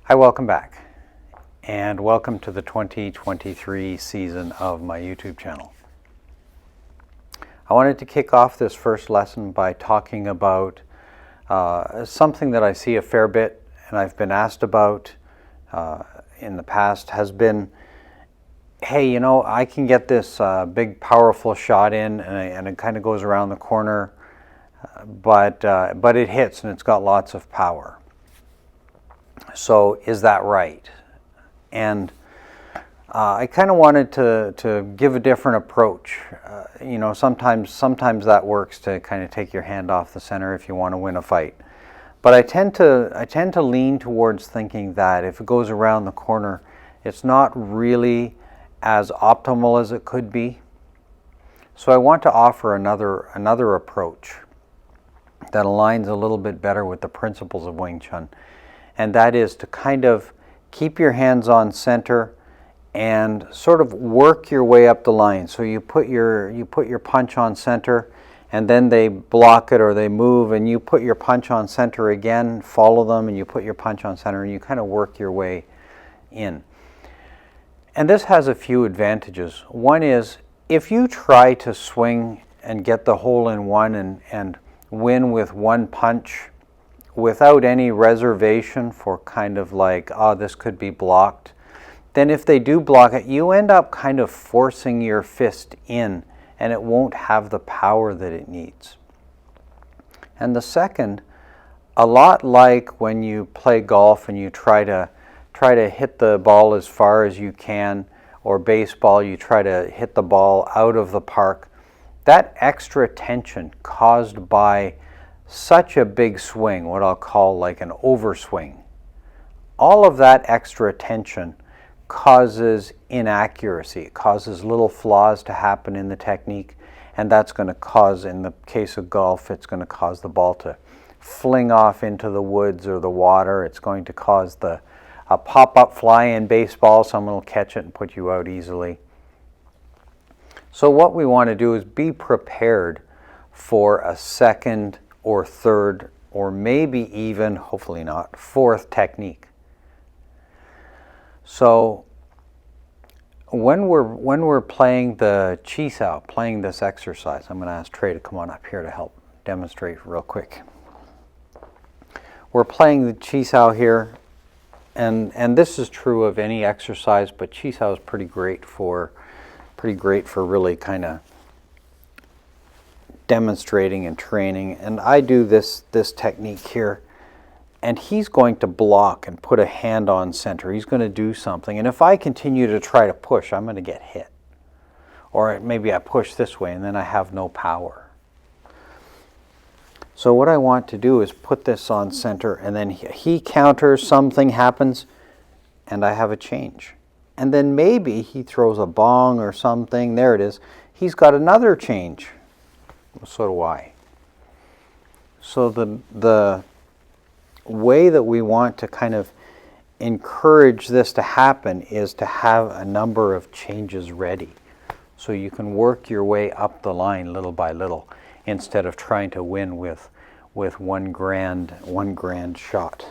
Hi, welcome back, and welcome to the 2023 season of my YouTube channel. I wanted to kick off this first lesson by talking about something that I see a fair bit and I've been asked about in the past has been, hey, you know, I can get this big powerful shot in and it kind of goes around the corner, but it hits and it's got lots of power. So is that right? And I kind of wanted to give a different approach. You know, sometimes that works to kind of take your hand off the center if you want to win a fight. But I tend to lean towards thinking that if it goes around the corner, it's not really as optimal as it could be. So I want to offer another approach that aligns a little bit better with the principles of Wing Chun. And that is to kind of keep your hands on center and sort of work your way up the line. So you put your punch on center, and then they block it or they move, and you put your punch on center again, follow them, and you put your punch on center, and you kind of work your way in. And this has a few advantages. One is, if you try to swing and get the hole in one and win with one punch, without any reservation for kind of like, oh, this could be blocked, then if they do block it, you end up kind of forcing your fist in and it won't have the power that it needs. And the second, a lot like when you play golf and you try to hit the ball as far as you can, or baseball, you try to hit the ball out of the park, that extra tension caused by such a big swing, what I'll call like an overswing, all of that extra tension causes inaccuracy. It causes little flaws to happen in the technique, and that's going to cause, in the case of golf, it's going to cause the ball to fling off into the woods or the water. It's going to cause a pop-up fly in baseball. Someone will catch it and put you out easily. So what we want to do is be prepared for a second or third, or maybe even, hopefully not, fourth technique. So when we're playing the chi sao, playing this exercise, I'm going to ask Trey to come on up here to help demonstrate real quick. We're playing the chi sao here, and this is true of any exercise, but chi sao is pretty great for really kind of demonstrating and training. And I do this technique here, and he's going to block and put a hand on center. He's going to do something, and if I continue to try to push, I'm going to get hit. Or maybe I push this way and then I have no power. So what I want to do is put this on center, and then he counters, something happens, and I have a change. And then maybe he throws a bong or something. There it is. He's got another change. So do I. So the way that we want to kind of encourage this to happen is to have a number of changes ready, so you can work your way up the line little by little instead of trying to win with one grand shot.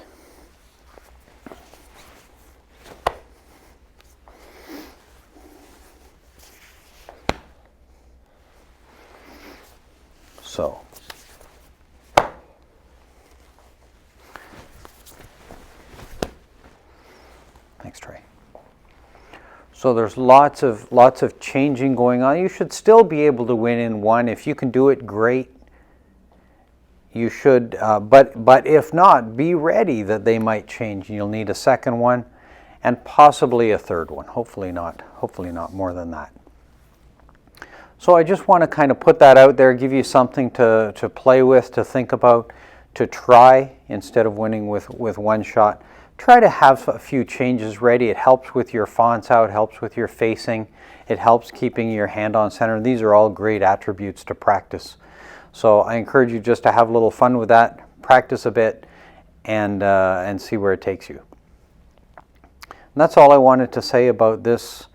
So thanks, Trey. So there's lots of changing going on. You should still be able to win in one. If you can do it, great. You should, but if not, be ready that they might change, and you'll need a second one, and possibly a third one. Hopefully not more than that. So I just want to kind of put that out there, give you something to play with, to think about, to try instead of winning with one shot. Try to have a few changes ready. It helps with your fonts out, helps with your facing, it helps keeping your hand on center. These are all great attributes to practice. So I encourage you just to have a little fun with that, practice a bit, and see where it takes you. And that's all I wanted to say about this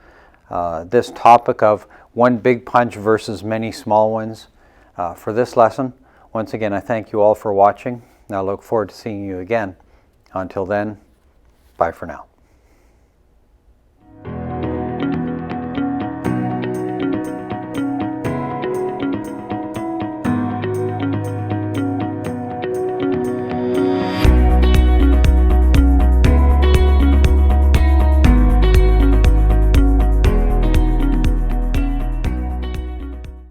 topic of one big punch versus many small ones for this lesson. Once again, I thank you all for watching, and I look forward to seeing you again. Until then, Bye for now.